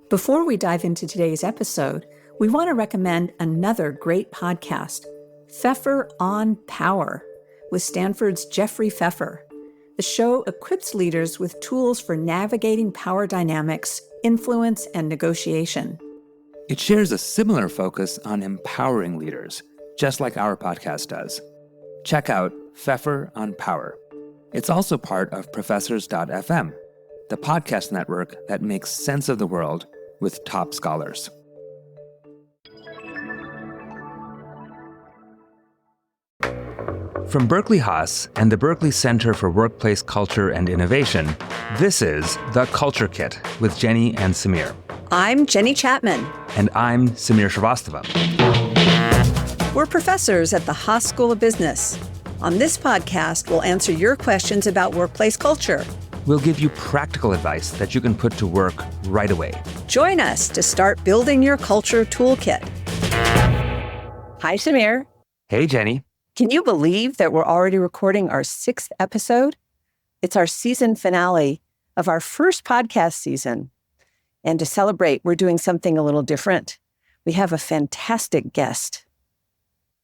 Before we dive into today's episode, we want to recommend another great podcast, Pfeffer on Power, with Stanford's Jeffrey Pfeffer. The show equips leaders with tools for navigating power dynamics, influence, and negotiation. It shares a similar focus on empowering leaders, just like our podcast does. Check out Pfeffer on Power. It's also part of Professors.fm, the podcast network that makes sense of the world with top scholars. From Berkeley Haas and the Berkeley Center for Workplace Culture and Innovation, this is The Culture Kit with Jenny and Samir. I'm Jenny Chatman. And I'm Samir Srivastava. We're professors at the Haas School of Business. On this podcast, we'll answer your questions about workplace culture. We'll give you practical advice that you can put to work right away. Join us to start building your culture toolkit. Hi, Samir. Hey, Jenny. Can you believe that we're already recording our 6th episode? It's our season finale of our first podcast season. And to celebrate, we're doing something a little different. We have a fantastic guest.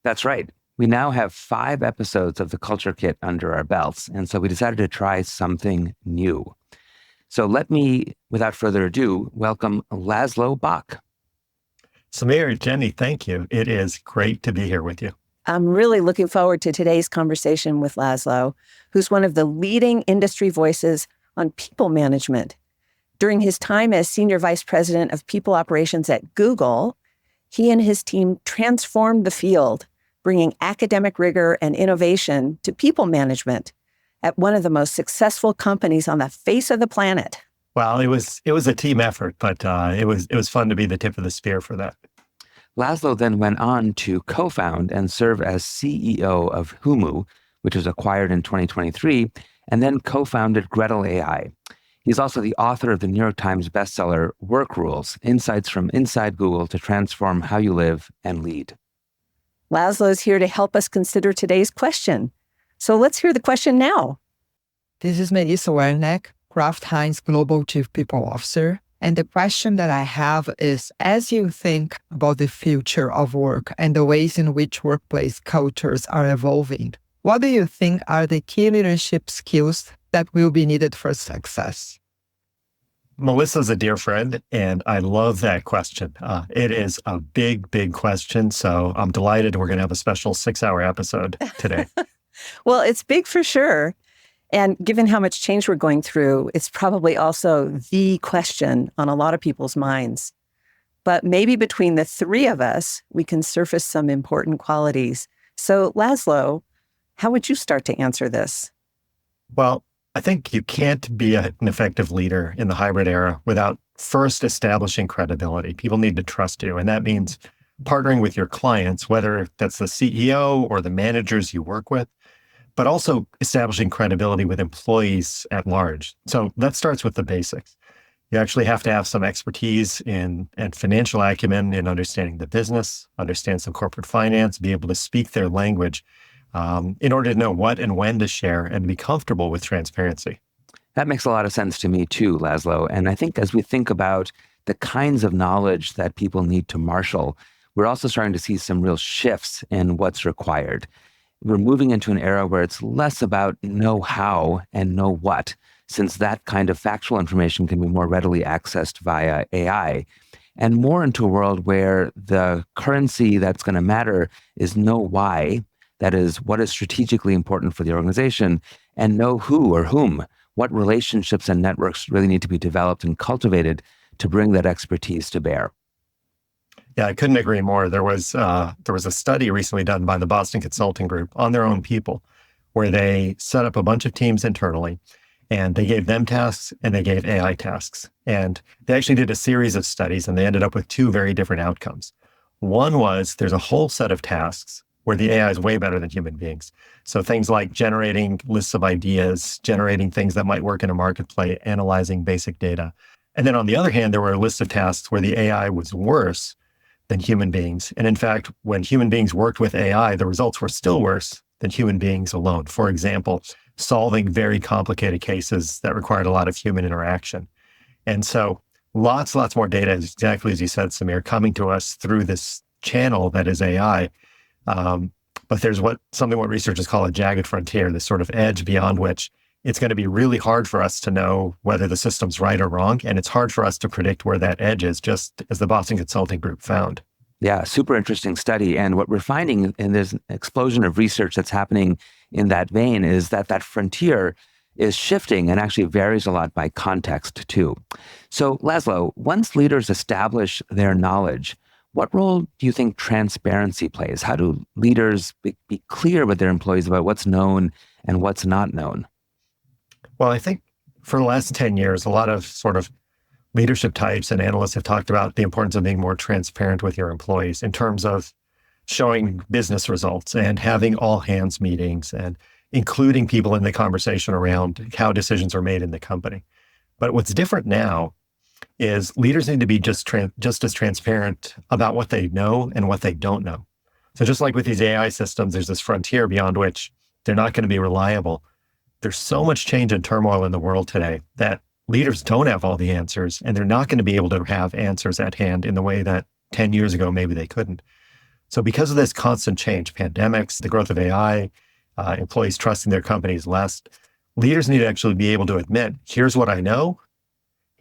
That's right. We now have 5 episodes of the Culture Kit under our belts, and so we decided to try something new. So let me, without further ado, welcome Laszlo Bock. Samir, Jenny, thank you. It is great to be here with you. I'm really looking forward to today's conversation with Laszlo, who's one of the leading industry voices on people management. During his time as Senior Vice President of People Operations at Google, he and his team transformed the field, bringing academic rigor and innovation to people management at one of the most successful companies on the face of the planet. Well, it was a team effort, but it was fun to be the tip of the spear for that. Laszlo then went on to co-found and serve as CEO of Humu, which was acquired in 2023, and then co-founded Gretel AI. He's also the author of the New York Times bestseller, Work Rules, Insights from Inside Google to Transform How You Live and Lead. Laszlo's here to help us consider today's question. So let's hear the question now. This is Melissa Wernick, Kraft Heinz Global Chief People Officer. And the question that I have is, as you think about the future of work and the ways in which workplace cultures are evolving, what do you think are the key leadership skills that will be needed for success? Melissa's a dear friend, and I love that question. It is a big, big question. So I'm delighted we're going to have a special 6-hour episode today. Well, it's big for sure. And given how much change we're going through, it's probably also the question on a lot of people's minds. But maybe between the 3 of us, we can surface some important qualities. So, Laszlo, how would you start to answer this? Well, I think you can't be an effective leader in the hybrid era without first establishing credibility. People need to trust you. And that means partnering with your clients, whether that's the CEO or the managers you work with, but also establishing credibility with employees at large. So that starts with the basics. You actually have to have some expertise and financial acumen in understanding the business, understand some corporate finance, be able to speak their language in order to know what and when to share and be comfortable with transparency. That makes a lot of sense to me too, Laszlo. And I think as we think about the kinds of knowledge that people need to marshal, we're also starting to see some real shifts in what's required. We're moving into an era where it's less about know how and know what, since that kind of factual information can be more readily accessed via AI, and more into a world where the currency that's going to matter is know why, that is, what is strategically important for the organization, and know who or whom, what relationships and networks really need to be developed and cultivated to bring that expertise to bear. Yeah, I couldn't agree more. There was a study recently done by the Boston Consulting Group on their own people, where they set up a bunch of teams internally, and they gave them tasks and they gave AI tasks. And they actually did a series of studies, and they ended up with 2 very different outcomes. One was there's a whole set of tasks where the AI is way better than human beings. So things like generating lists of ideas, generating things that might work in a marketplace, analyzing basic data. And then on the other hand, there were a list of tasks where the AI was worse than human beings. And in fact, when human beings worked with AI, the results were still worse than human beings alone. For example, solving very complicated cases that required a lot of human interaction. And so lots more data, exactly as you said, Samir, coming to us through this channel that is AI. But there's what researchers call a jagged frontier, this sort of edge beyond which it's going to be really hard for us to know whether the system's right or wrong. And it's hard for us to predict where that edge is, just as the Boston Consulting Group found. Yeah, super interesting study. And what we're finding, and there's an explosion of research that's happening in that vein, is that that frontier is shifting and actually varies a lot by context too. So Laszlo, once leaders establish their knowledge, what role do you think transparency plays? How do leaders be clear with their employees about what's known and what's not known? Well, I think for the last 10 years, a lot of sort of leadership types and analysts have talked about the importance of being more transparent with your employees in terms of showing business results and having all hands meetings and including people in the conversation around how decisions are made in the company. But what's different now is leaders need to be just as transparent about what they know and what they don't know. So just like with these AI systems, there's this frontier beyond which they're not going to be reliable. There's so much change and turmoil in the world today that leaders don't have all the answers, and they're not going to be able to have answers at hand in the way that 10 years ago, maybe they couldn't. So because of this constant change, pandemics, the growth of AI, employees trusting their companies less, leaders need to actually be able to admit, here's what I know,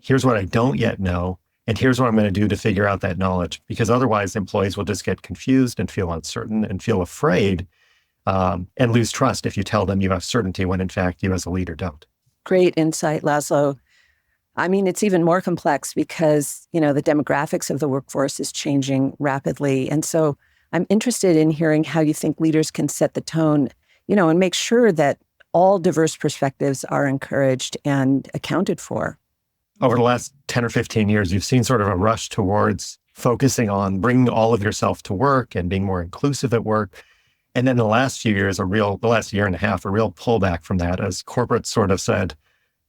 here's what I don't yet know, and here's what I'm going to do to figure out that knowledge. Because otherwise, employees will just get confused and feel uncertain and feel afraid and lose trust if you tell them you have certainty when in fact you as a leader don't. Great insight, Laszlo. I mean, it's even more complex because, the demographics of the workforce is changing rapidly. And so I'm interested in hearing how you think leaders can set the tone, and make sure that all diverse perspectives are encouraged and accounted for. Over the last 10 or 15 years, you've seen sort of a rush towards focusing on bringing all of yourself to work and being more inclusive at work. And then the last few years, the last year and a half, a real pullback from that as corporates sort of said,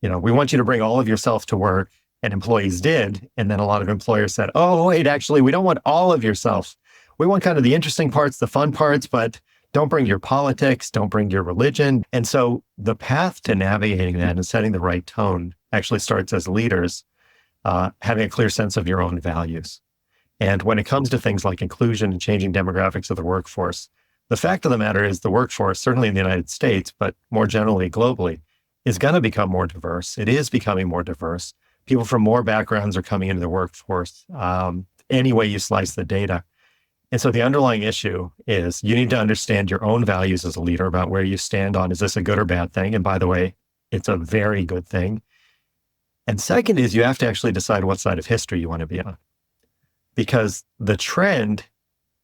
we want you to bring all of yourself to work, and employees did. And then a lot of employers said, oh, wait, actually, we don't want all of yourself. We want kind of the interesting parts, the fun parts, but don't bring your politics, don't bring your religion. And so the path to navigating that and setting the right tone actually starts as leaders, having a clear sense of your own values. And when it comes to things like inclusion and changing demographics of the workforce, the fact of the matter is the workforce, certainly in the United States, but more generally globally, is going to become more diverse. It is becoming more diverse. People from more backgrounds are coming into the workforce, any way you slice the data. And so the underlying issue is you need to understand your own values as a leader about where you stand on, is this a good or bad thing? And by the way, it's a very good thing. And second is you have to actually decide what side of history you want to be on. Because the trend,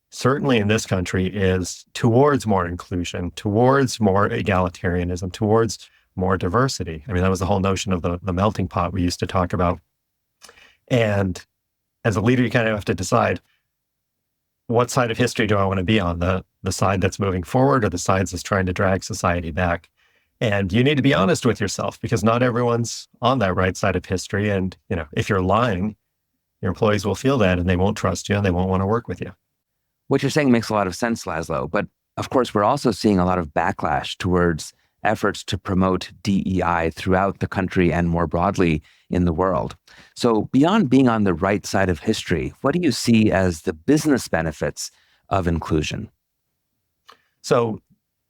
certainly in this country, is towards more inclusion, towards more egalitarianism, towards more diversity. I mean, that was the whole notion of the melting pot we used to talk about. And as a leader, you kind of have to decide, what side of history do I want to be on? The side that's moving forward or the side that's trying to drag society back? And you need to be honest with yourself because not everyone's on that right side of history. And, if you're lying, your employees will feel that and they won't trust you and they won't want to work with you. What you're saying makes a lot of sense, Laszlo. But of course, we're also seeing a lot of backlash towards efforts to promote DEI throughout the country and more broadly in the world. So beyond being on the right side of history, what do you see as the business benefits of inclusion? So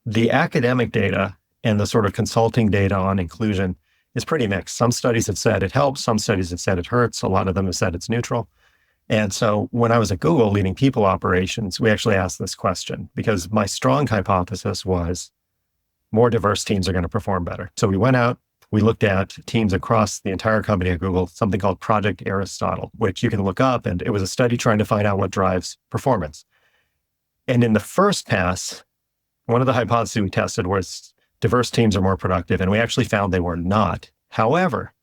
the academic data and the sort of consulting data on inclusion is pretty mixed. Some studies have said it helps. Some studies have said it hurts. A lot of them have said it's neutral. And so when I was at Google leading people operations, we actually asked this question because my strong hypothesis was more diverse teams are going to perform better. So we went out, we looked at teams across the entire company at Google, something called Project Aristotle, which you can look up. And it was a study trying to find out what drives performance. And in the first pass, one of the hypotheses we tested was diverse teams are more productive. And we actually found they were not. However,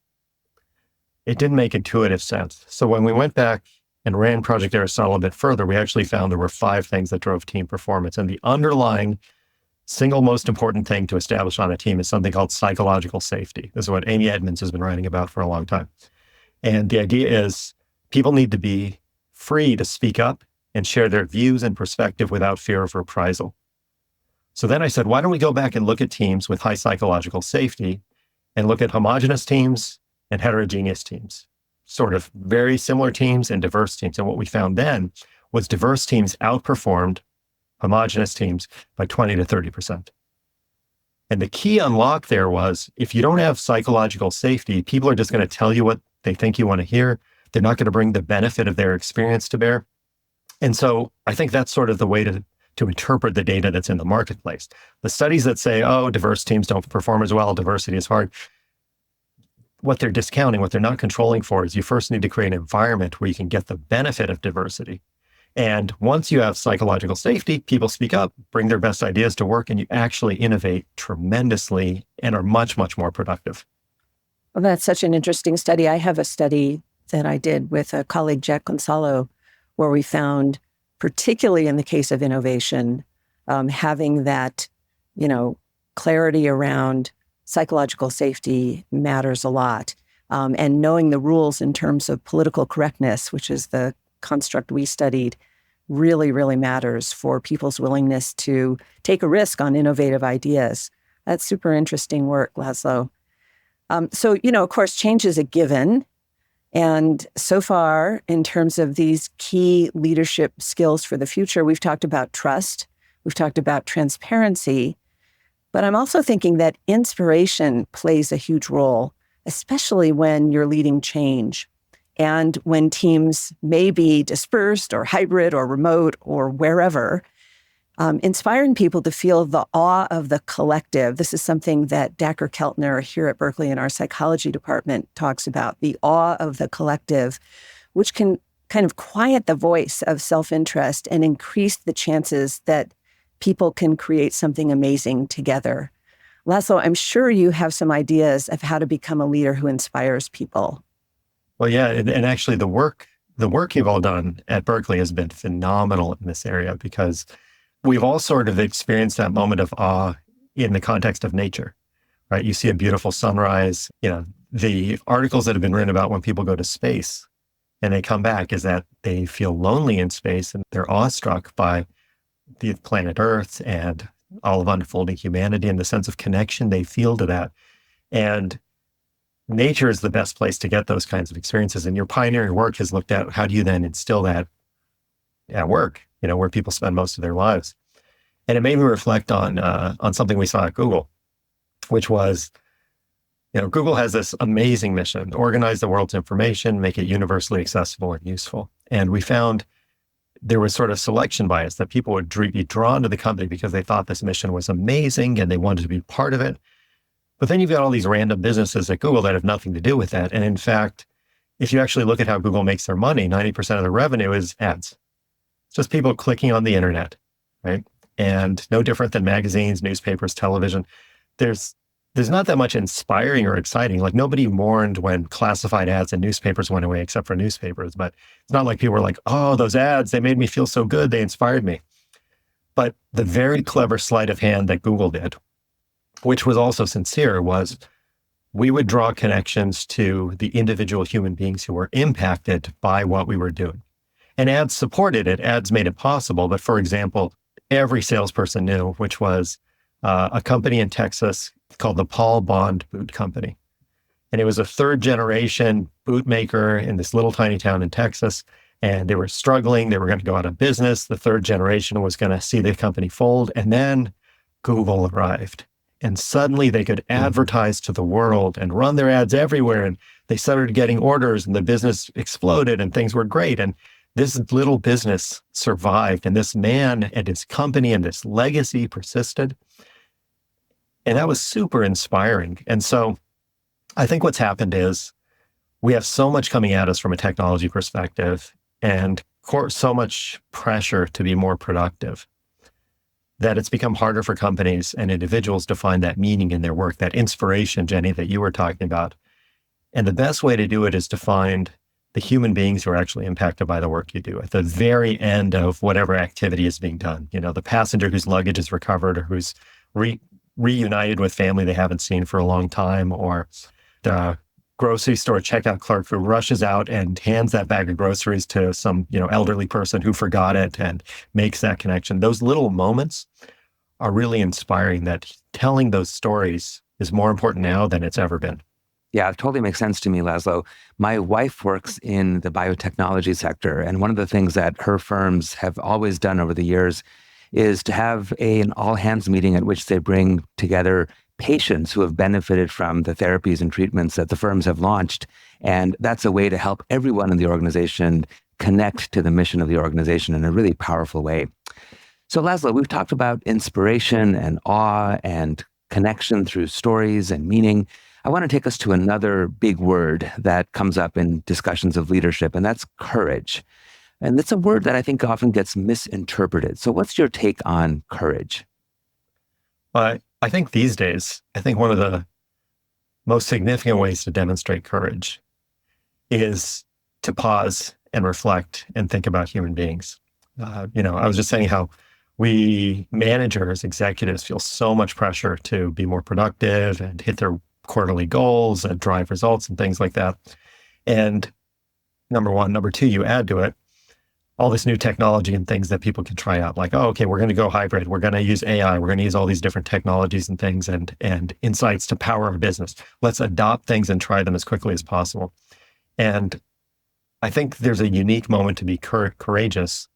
it didn't make intuitive sense. So when we went back and ran Project Aristotle a bit further, we actually found there were 5 things that drove team performance. And the underlying single most important thing to establish on a team is something called psychological safety. This is what Amy Edmonds has been writing about for a long time. And the idea is people need to be free to speak up and share their views and perspective without fear of reprisal. So then I said, why don't we go back and look at teams with high psychological safety and look at homogeneous teams and heterogeneous teams, sort of very similar teams and diverse teams. And what we found then was diverse teams outperformed homogeneous teams by 20 to 30%. And the key unlock there was, if you don't have psychological safety, people are just going to tell you what they think you want to hear. They're not going to bring the benefit of their experience to bear. And so I think that's sort of the way to interpret the data that's in the marketplace. The studies that say, oh, diverse teams don't perform as well, diversity is hard. What they're discounting, what they're not controlling for is you first need to create an environment where you can get the benefit of diversity. And once you have psychological safety, people speak up, bring their best ideas to work, and you actually innovate tremendously and are much, much more productive. Well, that's such an interesting study. I have a study that I did with a colleague, Jack Gonzalo, where we found, particularly in the case of innovation, having that, clarity around psychological safety matters a lot. And knowing the rules in terms of political correctness, which is the construct we studied, really, really matters for people's willingness to take a risk on innovative ideas. That's super interesting work, Laszlo. So, of course, change is a given. And so far, in terms of these key leadership skills for the future, we've talked about trust, we've talked about transparency, but I'm also thinking that inspiration plays a huge role, especially when you're leading change and when teams may be dispersed or hybrid or remote or wherever. Inspiring people to feel the awe of the collective. This is something that Dacher Keltner here at Berkeley in our psychology department talks about, the awe of the collective, which can kind of quiet the voice of self-interest and increase the chances that people can create something amazing together. Laszlo, I'm sure you have some ideas of how to become a leader who inspires people. Well, yeah, and actually the work you've all done at Berkeley has been phenomenal in this area, because we've all sort of experienced that moment of awe in the context of nature, right? You see a beautiful sunrise. The articles that have been written about when people go to space and they come back is that they feel lonely in space and they're awestruck by the planet Earth and all of unfolding humanity and the sense of connection they feel to that. And nature is the best place to get those kinds of experiences. And your pioneering work has looked at how do you then instill that at work, where people spend most of their lives. And it made me reflect on something we saw at Google, which was, Google has this amazing mission: organize the world's information, make it universally accessible and useful. And we found there was sort of selection bias, that people would be drawn to the company because they thought this mission was amazing and they wanted to be part of it. But then you've got all these random businesses at Google that have nothing to do with that. And in fact, if you actually look at how Google makes their money, 90% of the revenue is ads. It's just people clicking on the internet, right? And no different than magazines, newspapers, television. There's not that much inspiring or exciting. Like, nobody mourned when classified ads in newspapers went away, except for newspapers. But it's not like people were like, oh, those ads, they made me feel so good. They inspired me. But the very clever sleight of hand that Google did, which was also sincere, was we would draw connections to the individual human beings who were impacted by what we were doing. And ads supported it. Ads made it possible. But for example, every salesperson knew, which was a company in Texas called the Paul Bond Boot Company. And it was a third generation boot maker in this little tiny town in Texas. And they were struggling. They were going to go out of business. The third generation was going to see the company fold. And then Google arrived. And suddenly they could advertise to the world and run their ads everywhere. And they started getting orders and the business exploded and things were great. And this little business survived. And this man and his company and this legacy persisted. And that was super inspiring. And so I think what's happened is we have so much coming at us from a technology perspective and so much pressure to be more productive that it's become harder for companies and individuals to find that meaning in their work, that inspiration, Jenny, that you were talking about. And the best way to do it is to find the human beings who are actually impacted by the work you do at the very end of whatever activity is being done. The passenger whose luggage is recovered or who's reunited with family they haven't seen for a long time, or the grocery store checkout clerk who rushes out and hands that bag of groceries to some, elderly person who forgot it and makes that connection. Those little moments are really inspiring, that telling those stories is more important now than it's ever been. Yeah, it totally makes sense to me, Laszlo. My wife works in the biotechnology sector, and one of the things that her firms have always done over the years is to have an all-hands meeting at which they bring together patients who have benefited from the therapies and treatments that the firms have launched. And that's a way to help everyone in the organization connect to the mission of the organization in a really powerful way. So, Laszlo, we've talked about inspiration and awe and connection through stories and meaning. I want to take us to another big word that comes up in discussions of leadership, and that's courage. And it's a word that I think often gets misinterpreted. So what's your take on courage? I think these days, one of the most significant ways to demonstrate courage is to pause and reflect and think about human beings. I was just saying how we managers, executives feel so much pressure to be more productive and hit their quarterly goals and drive results and things like that. And number one. Number two, you add to it all this new technology and things that people can try out. Like, oh, okay, we're going to go hybrid. We're going to use AI. We're going to use all these different technologies and things and insights to power our business. Let's adopt things and try them as quickly as possible. And I think there's a unique moment to be courageous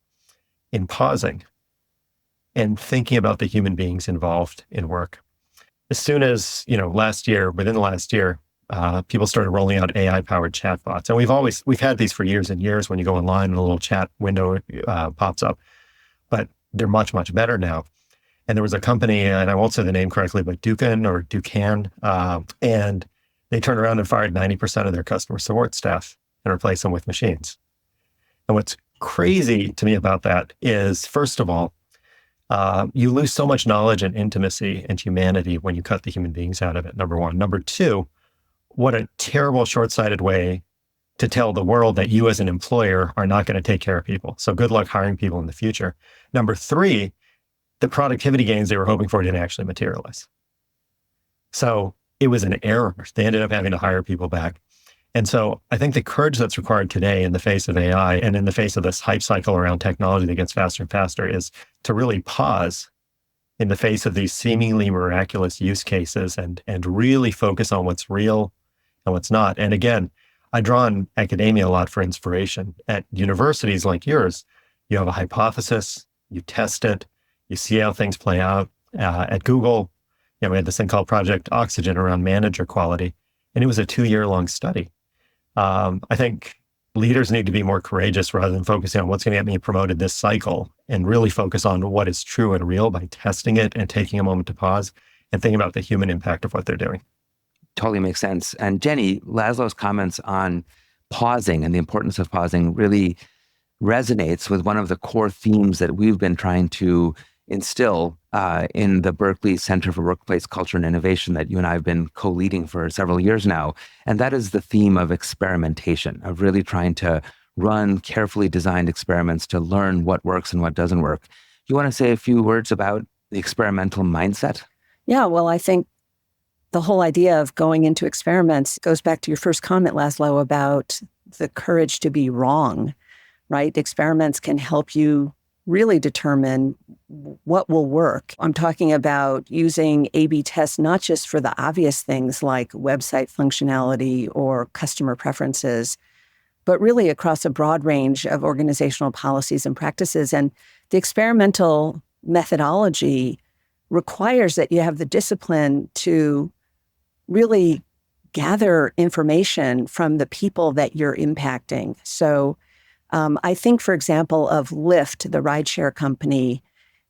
in pausing and thinking about the human beings involved in work. As soon as, within the last year, people started rolling out AI-powered chatbots. And we've had these for years and years. When you go online and a little chat window pops up, but they're much, much better now. And there was a company, and I won't say the name correctly, but Dukan, and they turned around and fired 90% of their customer support staff and replaced them with machines. And what's crazy to me about that is, first of all, you lose so much knowledge and intimacy and humanity when you cut the human beings out of it, number one. Number two, what a terrible, short-sighted way to tell the world that you as an employer are not going to take care of people. So good luck hiring people in the future. Number three, the productivity gains they were hoping for didn't actually materialize. So it was an error. They ended up having to hire people back. And so I think the courage that's required today in the face of AI and in the face of this hype cycle around technology that gets faster and faster is to really pause in the face of these seemingly miraculous use cases and really focus on what's real and what's not. And again, I draw on academia a lot for inspiration. At universities like yours, you have a hypothesis, you test it, you see how things play out. At Google, we had this thing called Project Oxygen around manager quality, and it was a 2-year-long study. I think leaders need to be more courageous rather than focusing on what's going to get me promoted this cycle, and really focus on what is true and real by testing it and taking a moment to pause and think about the human impact of what they're doing. Totally makes sense. And Jenny, Laszlo's comments on pausing and the importance of pausing really resonates with one of the core themes that we've been trying to instill in the Berkeley Center for Workplace Culture and Innovation that you and I have been co-leading for several years now. And that is the theme of experimentation, of really trying to run carefully designed experiments to learn what works and what doesn't work. You want to say a few words about the experimental mindset? Yeah, well, I think the whole idea of going into experiments goes back to your first comment, Laszlo, about the courage to be wrong, right? Experiments can help you really determine what will work. I'm talking about using A/B tests, not just for the obvious things like website functionality or customer preferences, but really across a broad range of organizational policies and practices. And the experimental methodology requires that you have the discipline to really gather information from the people that you're impacting. So I think, for example, of Lyft, the rideshare company,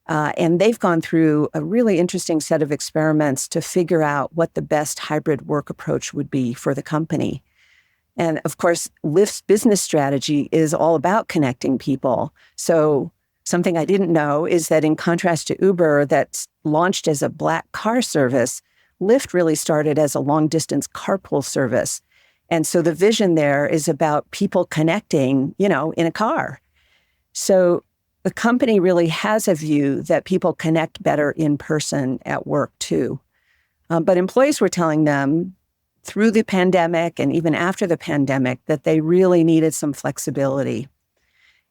and they've gone through a really interesting set of experiments to figure out what the best hybrid work approach would be for the company. And of course, Lyft's business strategy is all about connecting people. So something I didn't know is that in contrast to Uber, that's launched as a black car service, Lyft really started as a long-distance carpool service. And so the vision there is about people connecting, in a car. So the company really has a view that people connect better in person at work too. But employees were telling them through the pandemic and even after the pandemic that they really needed some flexibility.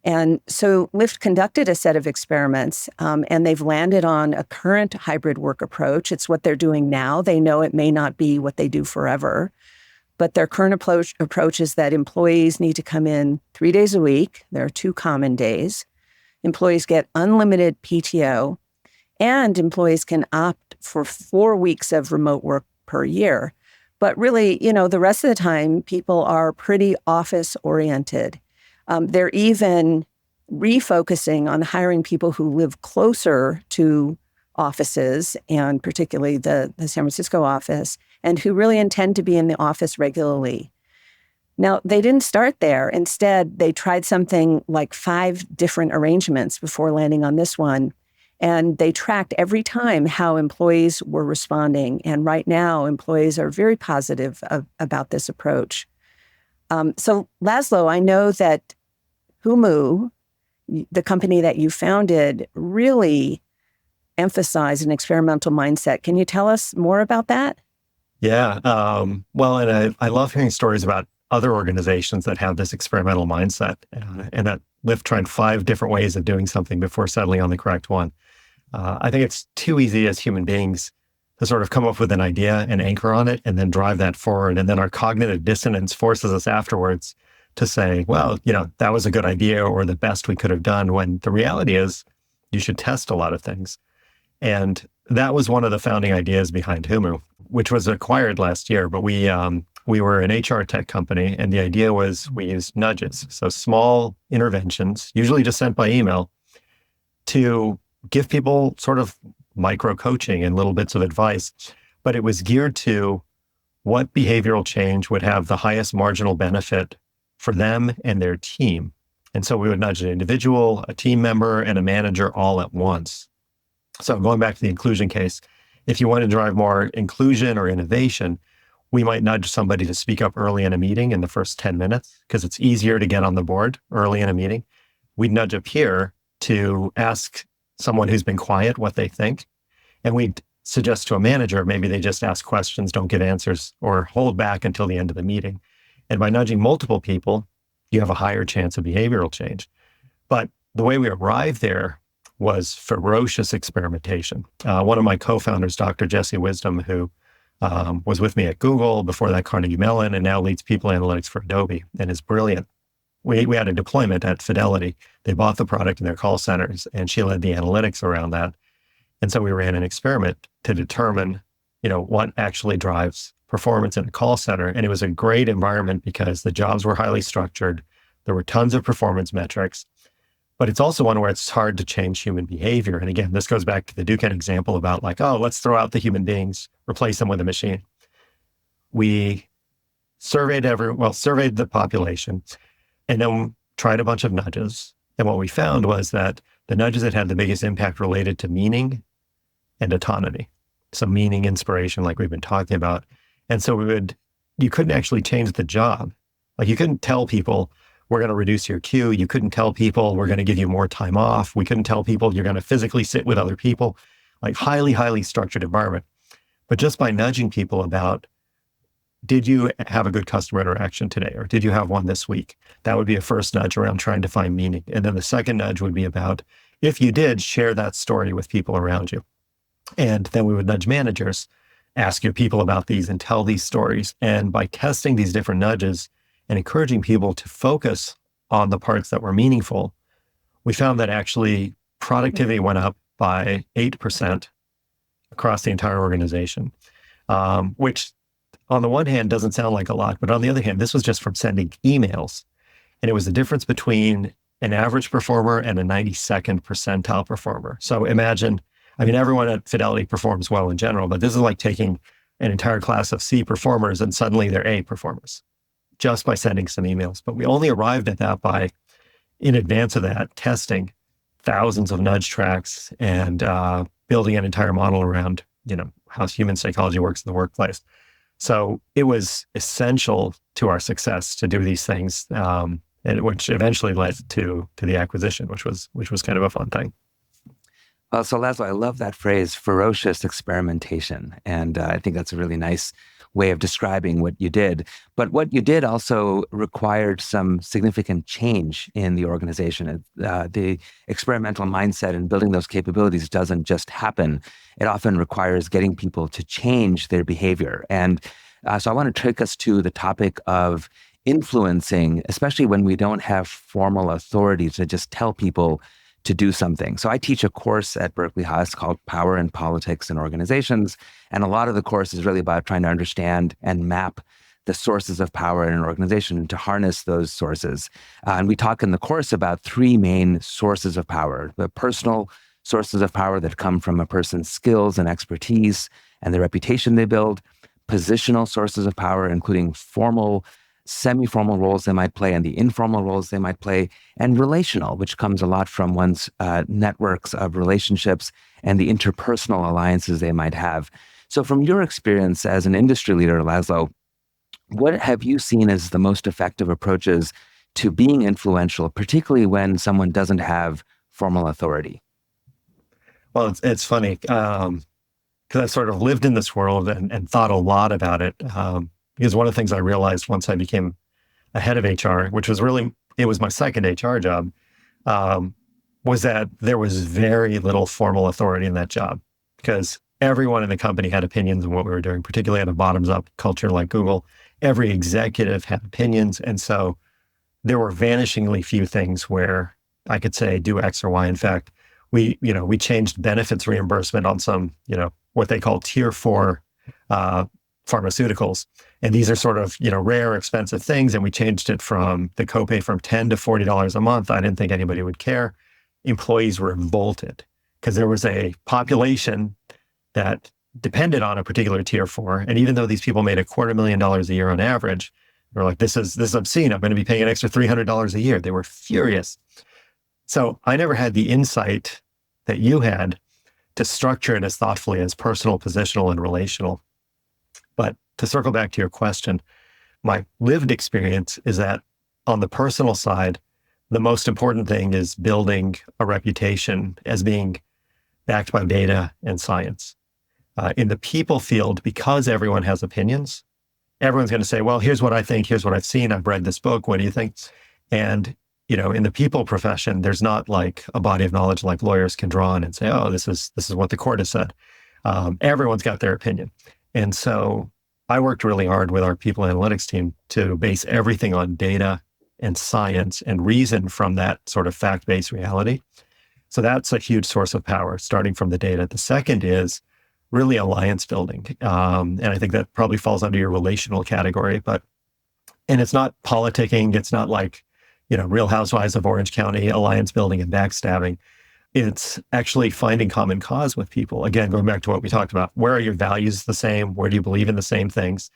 And so Lyft conducted a set of experiments, and they've landed on a current hybrid work approach. It's what they're doing now. They know it may not be what they do forever, but their current approach is that employees need to come in 3 days a week. There are 2 common days. Employees get unlimited PTO, and employees can opt for 4 weeks of remote work per year. But really, the rest of the time, people are pretty office-oriented. They're even refocusing on hiring people who live closer to offices, and particularly the San Francisco office, and who really intend to be in the office regularly. Now, they didn't start there. Instead, they tried something like 5 different arrangements before landing on this one. And they tracked every time how employees were responding. And right now, employees are very positive about this approach. So, Laszlo, I know that Humu, the company that you founded, really emphasized an experimental mindset. Can you tell us more about that? Yeah. Well, and I love hearing stories about other organizations that have this experimental mindset, and that Lyft tried 5 different ways of doing something before settling on the correct one. I think it's too easy as human beings to sort of come up with an idea and anchor on it and then drive that forward. And then our cognitive dissonance forces us afterwards to say, well, that was a good idea or the best we could have done, when the reality is you should test a lot of things. And that was one of the founding ideas behind Humu, which was acquired last year. But we were an HR tech company, and the idea was we used nudges, so small interventions, usually just sent by email, to give people sort of micro coaching and little bits of advice. But it was geared to what behavioral change would have the highest marginal benefit for them and their team. And so we would nudge an individual, a team member, and a manager all at once. So going back to the inclusion case, if you want to drive more inclusion or innovation, we might nudge somebody to speak up early in a meeting in the first 10 minutes because it's easier to get on the board early in a meeting. We'd nudge a peer to ask someone who's been quiet what they think. And we'd suggest to a manager, maybe they just ask questions, don't get answers, or hold back until the end of the meeting. And by nudging multiple people, you have a higher chance of behavioral change. But the way we arrived there was ferocious experimentation. One of my co-founders, Dr. Jesse Wisdom, who was with me at Google, before that Carnegie Mellon, and now leads people analytics for Adobe and is brilliant. We had a deployment at Fidelity. They bought the product in their call centers, and she led the analytics around that. And so we ran an experiment to determine, what actually drives performance in a call center. And it was a great environment because the jobs were highly structured. There were tons of performance metrics, but it's also one where it's hard to change human behavior. And again, this goes back to the Duquesne example about let's throw out the human beings, replace them with a machine. We surveyed the population, and then tried a bunch of nudges. And what we found was that the nudges that had the biggest impact related to meaning and autonomy. So meaning, inspiration, like we've been talking about. And so you couldn't actually change the job. Like you couldn't tell people, we're going to reduce your queue. You couldn't tell people, we're going to give you more time off. We couldn't tell people you're going to physically sit with other people, like highly, highly structured environment. But just by nudging people about, did you have a good customer interaction today? Or did you have one this week? That would be a first nudge around trying to find meaning. And then the second nudge would be about, if you did, share that story with people around you. And then we would nudge managers, ask your people about these and tell these stories. And by testing these different nudges and encouraging people to focus on the parts that were meaningful, we found that actually productivity went up by 8% across the entire organization, which on the one hand doesn't sound like a lot, but on the other hand, this was just from sending emails. And it was the difference between an average performer and a 92nd percentile performer. So imagine, everyone at Fidelity performs well in general, but this is like taking an entire class of C performers and suddenly they're A performers just by sending some emails. But we only arrived at that by, in advance of that, testing thousands of nudge tracks and building an entire model around, how human psychology works in the workplace. So it was essential to our success to do these things, and which eventually led to the acquisition, which was kind of a fun thing. So Laszlo, I love that phrase, ferocious experimentation. And I think that's a really nice way of describing what you did. But what you did also required some significant change in the organization. The experimental mindset and building those capabilities doesn't just happen. It often requires getting people to change their behavior. And so I want to take us to the topic of influencing, especially when we don't have formal authority to just tell people to do something. So I teach a course at Berkeley Haas called Power in Politics and Organizations. And a lot of the course is really about trying to understand and map the sources of power in an organization and to harness those sources. And we talk in the course about three main sources of power: the personal sources of power that come from a person's skills and expertise and the reputation they build; positional sources of power, including formal, semi-formal roles they might play and the informal roles they might play; and relational, which comes a lot from one's networks of relationships and the interpersonal alliances they might have. So from your experience as an industry leader, Laszlo, what have you seen as the most effective approaches to being influential, particularly when someone doesn't have formal authority? Well, it's funny because I've sort of lived in this world and thought a lot about it. Because one of the things I realized once I became a head of HR, which was really, it was my second HR job, was that there was very little formal authority in that job because everyone in the company had opinions on what we were doing, particularly at a bottoms-up culture like Google. Every executive had opinions. And so there were vanishingly few things where I could say, do X or Y. In fact, we changed benefits reimbursement on some, what they call tier 4 pharmaceuticals. And these are sort of, rare, expensive things. And we changed it from the copay from $10 to $40 a month. I didn't think anybody would care. Employees were revolted because there was a population that depended on a particular tier 4. And even though these people made $250,000 a year on average, they were like, this is obscene. I'm going to be paying an extra $300 a year. They were furious. So I never had the insight that you had to structure it as thoughtfully as personal, positional, and relational. But to circle back to your question, my lived experience is that on the personal side, the most important thing is building a reputation as being backed by data and science. In the people field, because everyone has opinions, everyone's going to say, well, here's what I think, here's what I've seen, I've read this book, what do you think? And, in the people profession, there's not like a body of knowledge like lawyers can draw on and say, oh, this is what the court has said. Everyone's got their opinion. And so I worked really hard with our people analytics team to base everything on data and science and reason from that sort of fact-based reality. So that's a huge source of power, starting from the data. The second is really alliance building. And I think that probably falls under your relational category, and it's not politicking. It's not like, Real Housewives of Orange County, alliance building and backstabbing. It's actually finding common cause with people. Again, going back to what we talked about, where are your values the same? Where do you believe in the same things?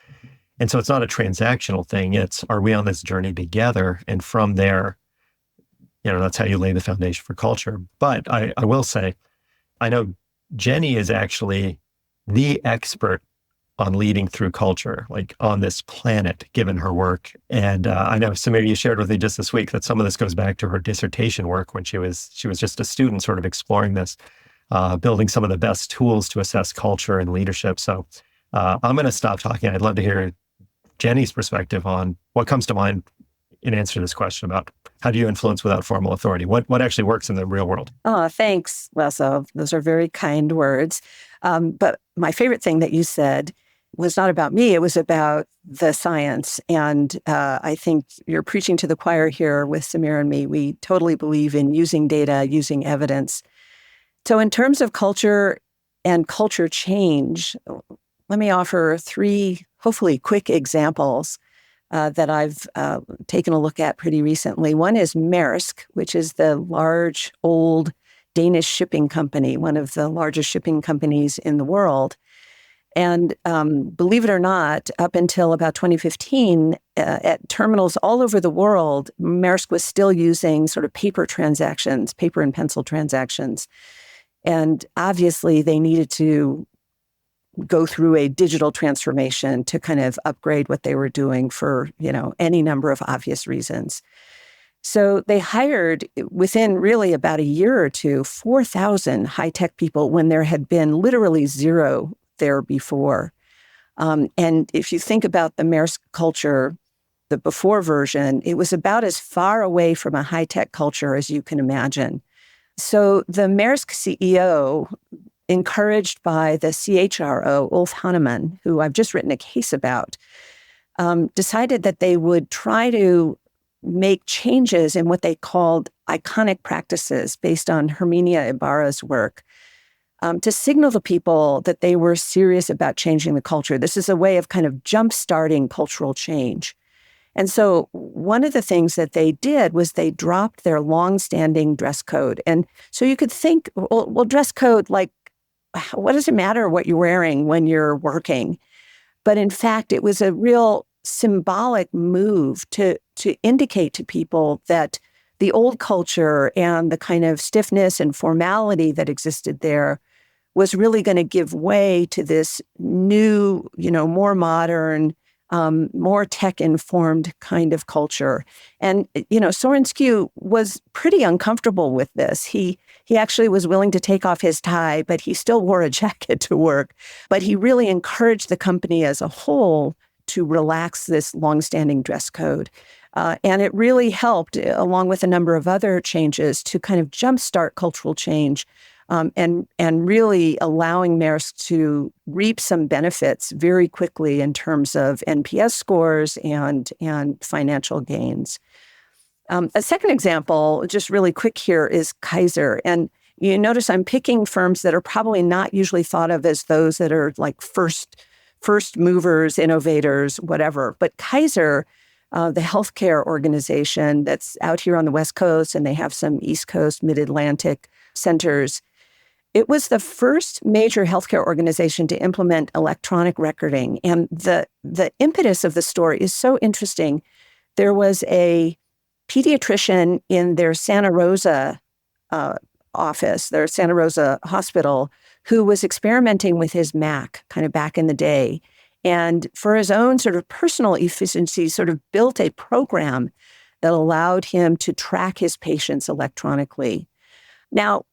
And so it's not a transactional thing. It's, are we on this journey together? And from there, that's how you lay the foundation for culture. But I will say, I know Jenny is actually the expert on leading through culture, like on this planet, given her work. And I know Samir, you shared with me just this week that some of this goes back to her dissertation work when she was just a student, sort of exploring this, building some of the best tools to assess culture and leadership. So I'm going to stop talking. I'd love to hear Jenny's perspective on what comes to mind in answer to this question about how do you influence without formal authority? What actually works in the real world? Oh, thanks, Laszlo. Those are very kind words. But my favorite thing that you said was not about me. It was about the science. And I think you're preaching to the choir here with Samir and me. We totally believe in using data, using evidence. So in terms of culture and culture change, let me offer 3, hopefully quick examples that I've taken a look at pretty recently. One is Maersk, which is the large, old Danish shipping company, one of the largest shipping companies in the world. And believe it or not, up until about 2015, at terminals all over the world, Maersk was still using sort of paper transactions, paper and pencil transactions. And obviously, they needed to go through a digital transformation to kind of upgrade what they were doing for, any number of obvious reasons. So they hired, within really about a year or two, 4,000 high-tech people when there had been literally zero there before. And if you think about the Maersk culture, the before version, it was about as far away from a high-tech culture as you can imagine. So the Maersk CEO, encouraged by the CHRO, Ulf Hannemann, who I've just written a case about, decided that they would try to make changes in what they called iconic practices based on Herminia Ibarra's work, to signal to people that they were serious about changing the culture. This is a way of kind of jump-starting cultural change. And so one of the things that they did was they dropped their long-standing dress code. And so you could think, well, dress code, like, what does it matter what you're wearing when you're working? But in fact, it was a real symbolic move to indicate to people that the old culture and the kind of stiffness and formality that existed there was really going to give way to this new, more modern, more tech-informed kind of culture. And, Soren Skue was pretty uncomfortable with this. He actually was willing to take off his tie, but he still wore a jacket to work. But he really encouraged the company as a whole to relax this longstanding dress code. And it really helped, along with a number of other changes, to kind of jumpstart cultural change, and really allowing Maersk to reap some benefits very quickly in terms of NPS scores and financial gains. A second example, just really quick here, is Kaiser. And you notice I'm picking firms that are probably not usually thought of as those that are like first movers, innovators, whatever. But Kaiser, the healthcare organization that's out here on the West Coast, and they have some East Coast, Mid-Atlantic centers, it was the first major healthcare organization to implement electronic recording. And the impetus of the story is so interesting. There was a pediatrician in their Santa Rosa office, their Santa Rosa hospital, who was experimenting with his Mac kind of back in the day. And for his own sort of personal efficiency, sort of built a program that allowed him to track his patients electronically. Now,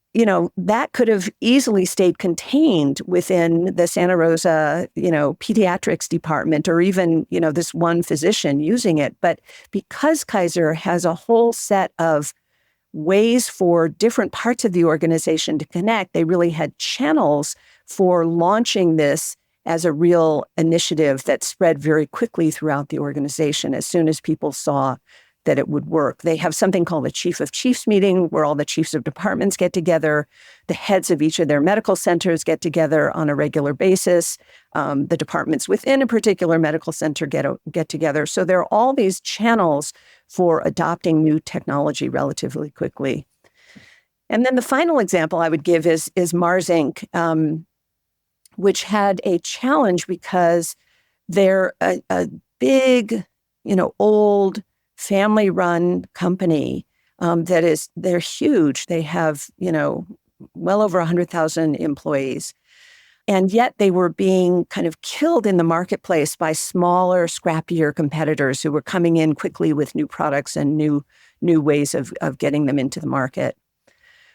that could have easily stayed contained within the Santa Rosa, pediatrics department, or even, this one physician using it. But because Kaiser has a whole set of ways for different parts of the organization to connect, they really had channels for launching this as a real initiative that spread very quickly throughout the organization as soon as people saw that it would work. They have something called a Chief of Chiefs meeting, where all the chiefs of departments get together. The heads of each of their medical centers get together on a regular basis. The departments within a particular medical center get together. So there are all these channels for adopting new technology relatively quickly. And then the final example I would give is Mars Inc., which had a challenge because they're a big, old, family-run company they're huge. They have, well over 100,000 employees. And yet they were being kind of killed in the marketplace by smaller, scrappier competitors who were coming in quickly with new products and new ways of getting them into the market.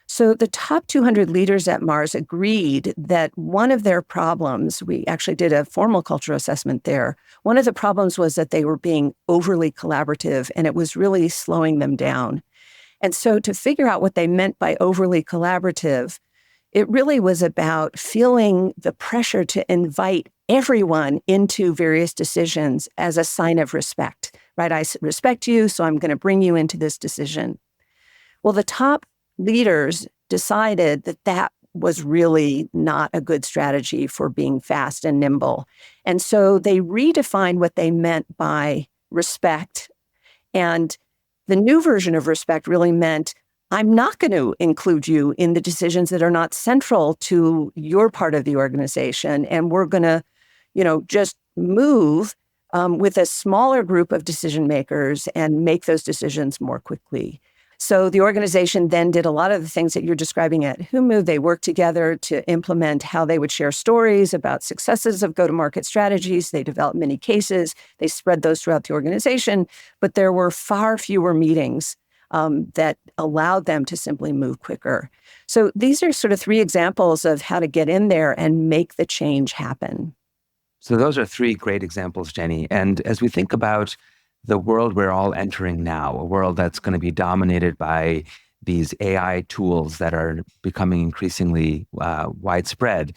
So the top 200 leaders at Mars agreed that one of their problems, we actually did a formal culture assessment there, one of the problems was that they were being overly collaborative, and it was really slowing them down. And so to figure out what they meant by overly collaborative, it really was about feeling the pressure to invite everyone into various decisions as a sign of respect, right? I respect you, so I'm going to bring you into this decision. Well, the top leaders decided that was really not a good strategy for being fast and nimble. And so they redefined what they meant by respect. And the new version of respect really meant, I'm not going to include you in the decisions that are not central to your part of the organization. And we're going to, just move with a smaller group of decision makers and make those decisions more quickly. So the organization then did a lot of the things that you're describing at Humu. They worked together to implement how they would share stories about successes of go-to-market strategies. They developed many cases. They spread those throughout the organization. But there were far fewer meetings that allowed them to simply move quicker. So these are sort of three examples of how to get in there and make the change happen. So those are three great examples, Jenny. And as we think about the world we're all entering now, a world that's going to be dominated by these AI tools that are becoming increasingly widespread,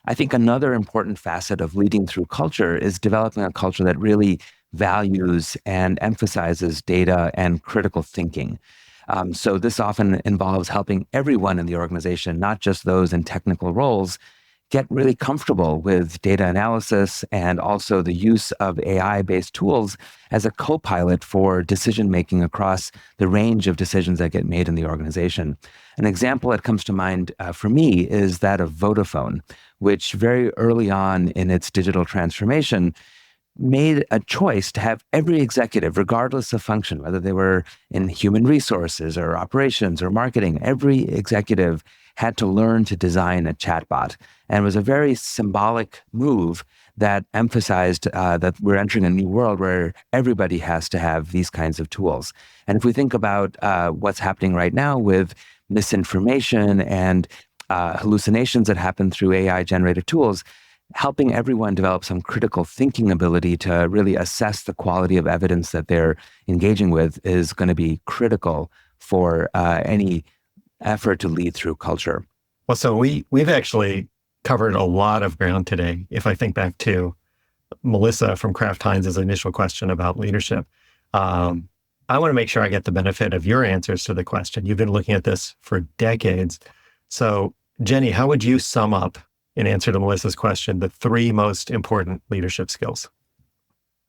I think another important facet of leading through culture is developing a culture that really values and emphasizes data and critical thinking. So this often involves helping everyone in the organization, not just those in technical roles, get really comfortable with data analysis and also the use of AI-based tools as a co-pilot for decision-making across the range of decisions that get made in the organization. An example that comes to mind for me is that of Vodafone, which very early on in its digital transformation made a choice to have every executive, regardless of function, whether they were in human resources or operations or marketing, every executive had to learn to design a chatbot. And it was a very symbolic move that emphasized that we're entering a new world where everybody has to have these kinds of tools. And if we think about what's happening right now with misinformation and hallucinations that happen through AI-generated tools, helping everyone develop some critical thinking ability to really assess the quality of evidence that they're engaging with is going to be critical for any effort to lead through culture. Well, so we've actually covered a lot of ground today. If I think back to Melissa from Kraft Heinz's initial question about leadership, I want to make sure I get the benefit of your answers to the question. You've been looking at this for decades. So Jenny, how would you sum up, in answer to Melissa's question, the three most important leadership skills?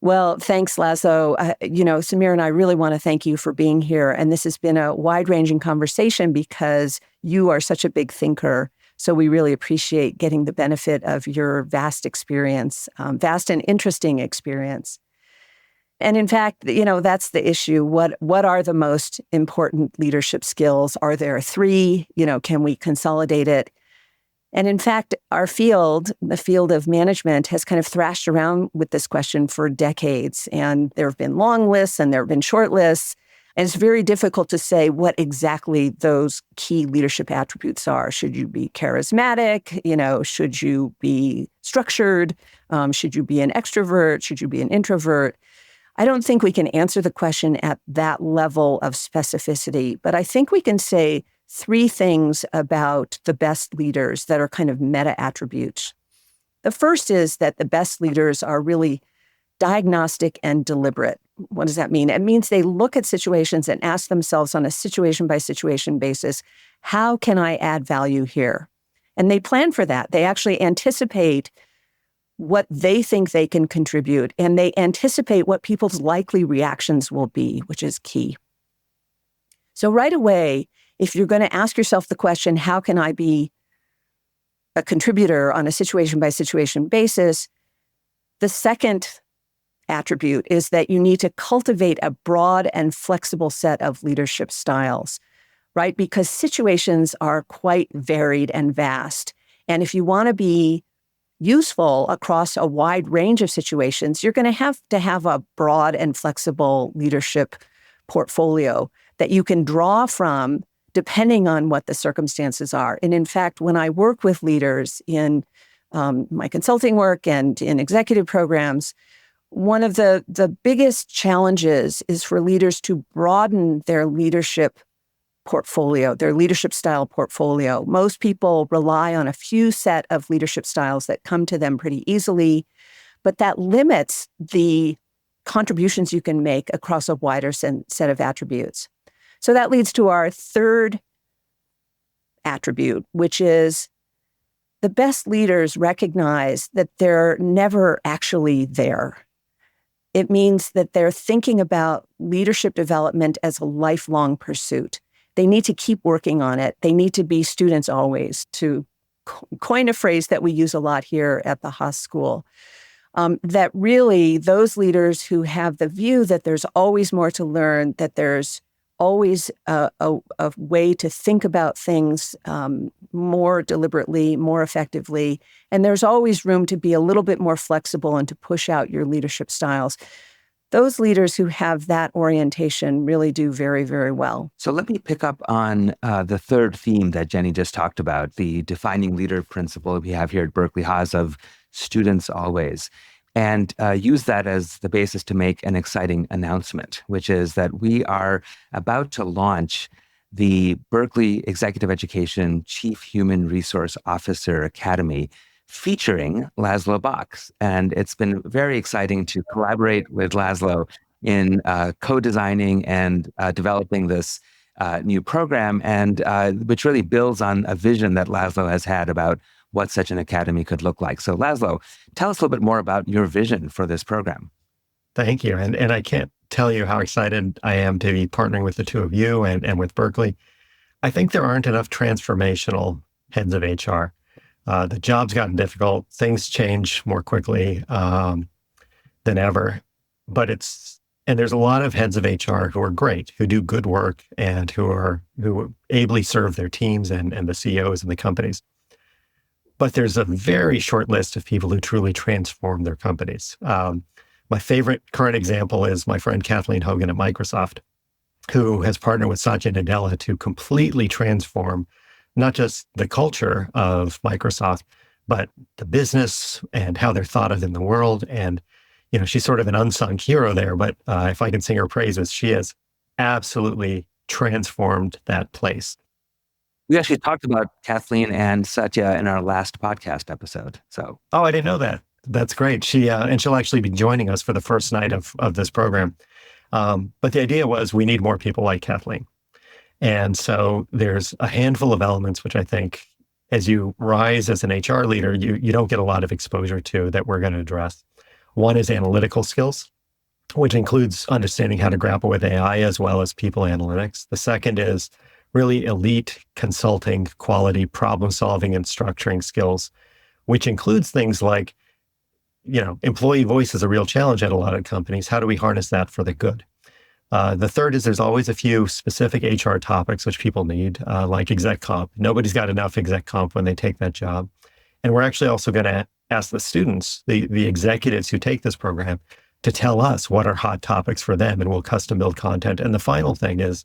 Well, thanks, Laszlo. Samir and I really want to thank you for being here. And this has been a wide-ranging conversation because you are such a big thinker. So we really appreciate getting the benefit of your vast experience, vast and interesting experience. And in fact, that's the issue. What are the most important leadership skills? Are there three? Can we consolidate it? And in fact, our field, the field of management, has kind of thrashed around with this question for decades. And there have been long lists and there have been short lists. And it's very difficult to say what exactly those key leadership attributes are. Should you be charismatic? Should you be structured? Should you be an extrovert? Should you be an introvert? I don't think we can answer the question at that level of specificity, but I think we can say three things about the best leaders that are kind of meta attributes. The first is that the best leaders are really diagnostic and deliberate. What does that mean? It means they look at situations and ask themselves on a situation by situation basis, how can I add value here? And they plan for that. They actually anticipate what they think they can contribute, and they anticipate what people's likely reactions will be, which is key. So right away, if you're going to ask yourself the question, how can I be a contributor on a situation-by-situation basis, the second attribute is that you need to cultivate a broad and flexible set of leadership styles, right? Because situations are quite varied and vast. And if you want to be useful across a wide range of situations, you're going to have a broad and flexible leadership portfolio that you can draw from depending on what the circumstances are. And in fact, when I work with leaders in my consulting work and in executive programs, one of the biggest challenges is for leaders to broaden their leadership portfolio, their leadership style portfolio. Most people rely on a few set of leadership styles that come to them pretty easily, but that limits the contributions you can make across a wider set of attributes. So that leads to our third attribute, which is the best leaders recognize that they're never actually there. It means that they're thinking about leadership development as a lifelong pursuit. They need to keep working on it. They need to be students always, to coin a phrase that we use a lot here at the Haas School. That really those leaders who have the view that there's always more to learn, that there's always a way to think about things more deliberately, more effectively, and there's always room to be a little bit more flexible and to push out your leadership styles. Those leaders who have that orientation really do very, very well. So let me pick up on the third theme that Jenny just talked about, the defining leader principle we have here at Berkeley Haas of students always, and use that as the basis to make an exciting announcement, which is that we are about to launch the Berkeley Executive Education Chief Human Resource Officer Academy featuring Laszlo Bock. And it's been very exciting to collaborate with Laszlo in co-designing and developing this new program, and which really builds on a vision that Laszlo has had about what such an academy could look like. So Laszlo, tell us a little bit more about your vision for this program. Thank you. And I can't tell you how excited I am to be partnering with the two of you and with Berkeley. I think there aren't enough transformational heads of HR. The job's gotten difficult. Things change more quickly than ever. And there's a lot of heads of HR who are great, who do good work, and who ably serve their teams and the CEOs and the companies. But there's a very short list of people who truly transform their companies. My favorite current example is my friend Kathleen Hogan at Microsoft, who has partnered with Satya Nadella to completely transform not just the culture of Microsoft, but the business and how they're thought of in the world. And she's sort of an unsung hero there, but if I can sing her praises, she has absolutely transformed that place. We actually talked about Kathleen and Satya in our last podcast episode. Oh, I didn't know that. That's great. And she'll actually be joining us for the first night of this program. But the idea was we need more people like Kathleen. And so there's a handful of elements which I think as you rise as an HR leader, you don't get a lot of exposure to that we're going to address. One is analytical skills, which includes understanding how to grapple with AI as well as people analytics. The second is really elite consulting, quality, problem solving, and structuring skills, which includes things like, employee voice is a real challenge at a lot of companies. How do we harness that for the good? The third is there's always a few specific HR topics which people need, like exec comp. Nobody's got enough exec comp when they take that job. And we're actually also going to ask the students, the executives who take this program, to tell us what are hot topics for them, and we'll custom build content. And the final thing is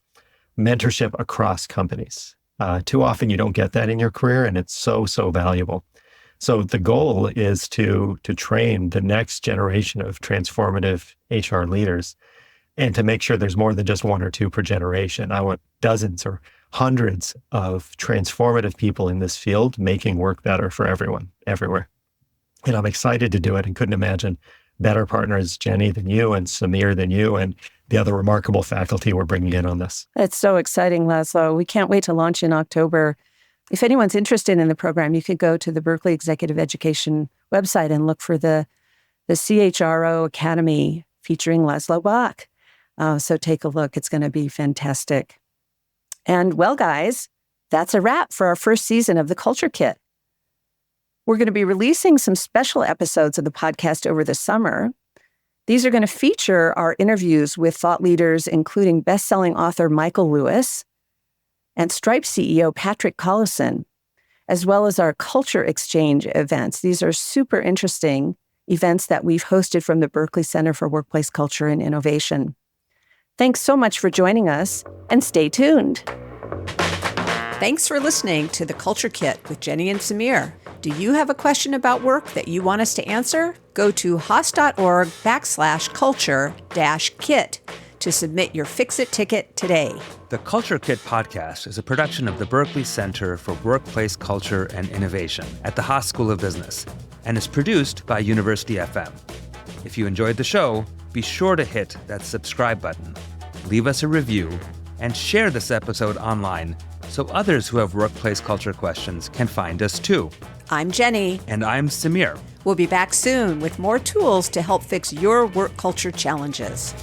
mentorship across companies. Too often you don't get that in your career, and it's so valuable. So the goal is to train the next generation of transformative HR leaders and to make sure there's more than just one or two per generation. I want dozens or hundreds of transformative people in this field making work better for everyone, everywhere. And I'm excited to do it and couldn't imagine better partners, Jenny, than you and Samir than you and the other remarkable faculty we're bringing in on this. It's so exciting, Laszlo. We can't wait to launch in October. If anyone's interested in the program, you could go to the Berkeley Executive Education website and look for the CHRO Academy featuring Laszlo Bock. So take a look. It's going to be fantastic. And well, guys, that's a wrap for our first season of the Culture Kit. We're going to be releasing some special episodes of the podcast over the summer. These are going to feature our interviews with thought leaders, including best-selling author Michael Lewis and Stripe CEO Patrick Collison, as well as our culture exchange events. These are super interesting events that we've hosted from the Berkeley Center for Workplace Culture and Innovation. Thanks so much for joining us, and stay tuned. Thanks for listening to The Culture Kit with Jenny and Samir. Do you have a question about work that you want us to answer? Go to haas.org/culture-kit to submit your Fix-It ticket today. The Culture Kit podcast is a production of the Berkeley Center for Workplace Culture and Innovation at the Haas School of Business and is produced by University FM. If you enjoyed the show, be sure to hit that subscribe button, leave us a review, and share this episode online so others who have workplace culture questions can find us too. I'm Jenny. And I'm Samir. We'll be back soon with more tools to help fix your work culture challenges.